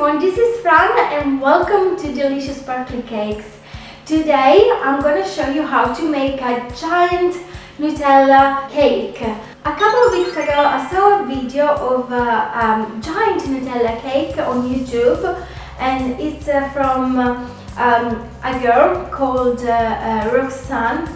everyone, this is Fran and welcome to Delicious Sparkly Cakes. Today I'm going to show you how to make a giant Nutella cake. A couple of weeks ago I saw a video of a giant Nutella cake on YouTube, and it's from a girl called Roxanne,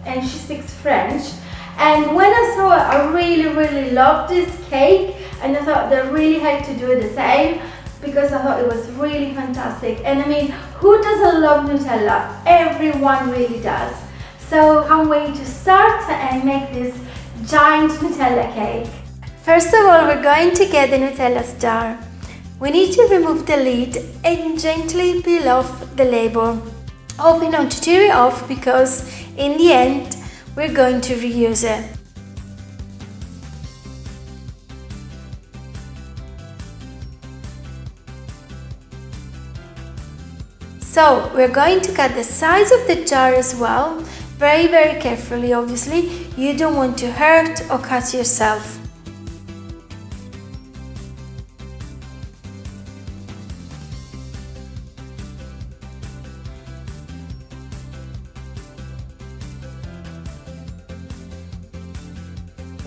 and she speaks French. And when I saw it, I really loved this cake, and I thought they really had to do the same because I thought it was really fantastic. And I mean, who doesn't love Nutella? Everyone really does. So I'm going to start and make this giant Nutella cake. First of all, we're going to get the Nutella jar. We need to remove the lid and gently peel off the label. Hoping not to tear it off because in the end we're going to reuse it. So we're going to cut the size of the jar as well, very carefully obviously. You don't want to hurt or cut yourself.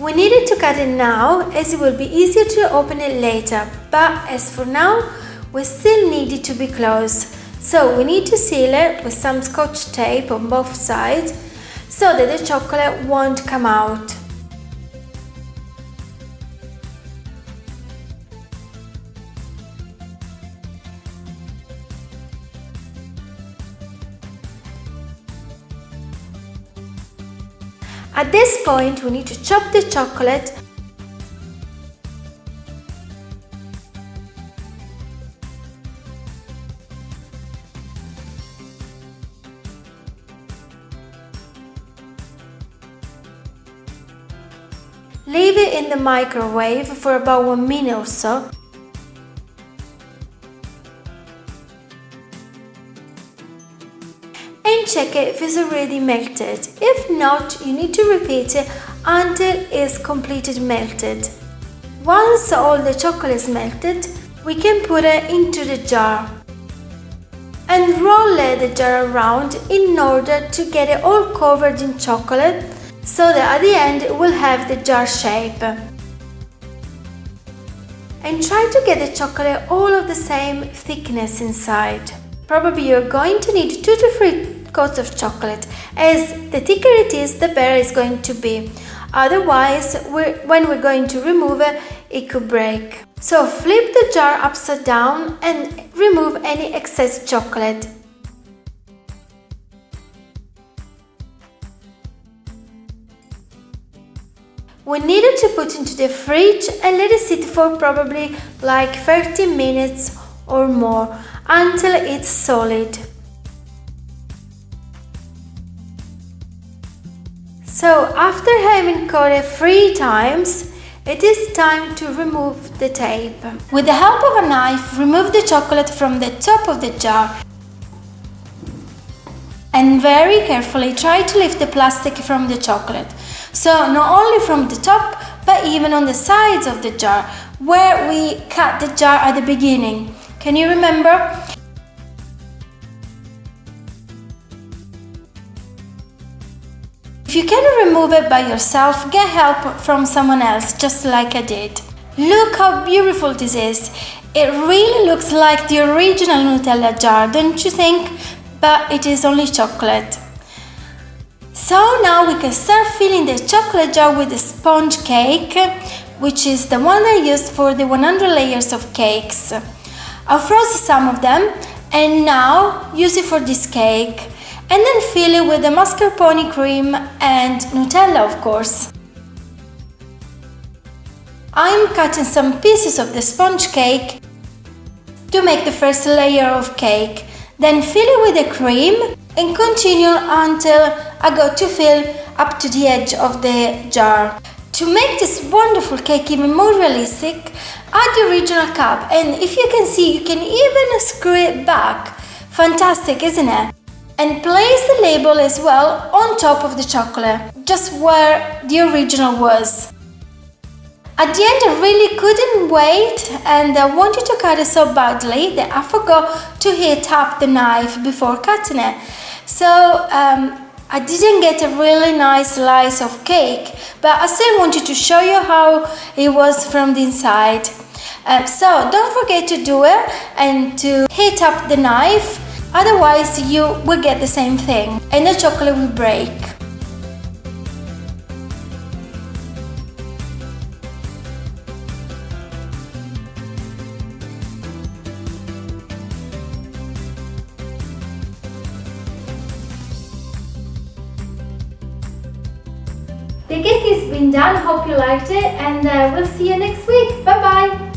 We needed to cut it now as it will be easier to open it later, but as for now we still need it to be closed. So we need to seal it with some scotch tape on both sides so that the chocolate won't come out. At this point we need to chop the chocolate . Leave it in the microwave for about 1 minute or so. And check it if it's already melted. If not, you need to repeat it until it's completely melted. Once all the chocolate is melted, we can put it into the jar and roll the jar around in order to get it all covered in chocolate, so that at the end it will have the jar shape. And try to get the chocolate all of the same thickness inside. Probably you're going to need 2 to 3 coats of chocolate, as the thicker it is, the better it's going to be. Otherwise, when we're going to remove it, it could break. So flip the jar upside down and remove any excess chocolate. We needed to put into the fridge and let it sit for probably like 30 minutes or more until it's solid. So after having cut it 3 times, it is time to remove the tape. With the help of a knife, remove the chocolate from the top of the jar and very carefully try to lift the plastic from the chocolate. So not only from the top, but even on the sides of the jar, where we cut the jar at the beginning. Can you remember? If you cannot remove it by yourself, get help from someone else, just like I did. Look how beautiful this is. It really looks like the original Nutella jar, don't you think? But it is only chocolate. So now we can start filling the chocolate jar with the sponge cake, which is the one I used for the 100 layers of cakes. I froze some of them and now use it for this cake, and then fill it with the mascarpone cream and Nutella, of course. I'm cutting some pieces of the sponge cake to make the first layer of cake, then fill it with the cream and continue until I go to fill up to the edge of the jar. To make this wonderful cake even more realistic, add the original cup, and if you can see, you can even screw it back. Fantastic, isn't it? And place the label as well on top of the chocolate, just where the original was. At the end, I really couldn't wait and I wanted to cut it so badly that I forgot to heat up the knife before cutting it. So I didn't get a really nice slice of cake, but I still wanted to show you how it was from the inside. So don't forget to do it and to heat up the knife, otherwise you will get the same thing and the chocolate will break. The cake has been done, hope you liked it, and we'll see you next week. Bye bye!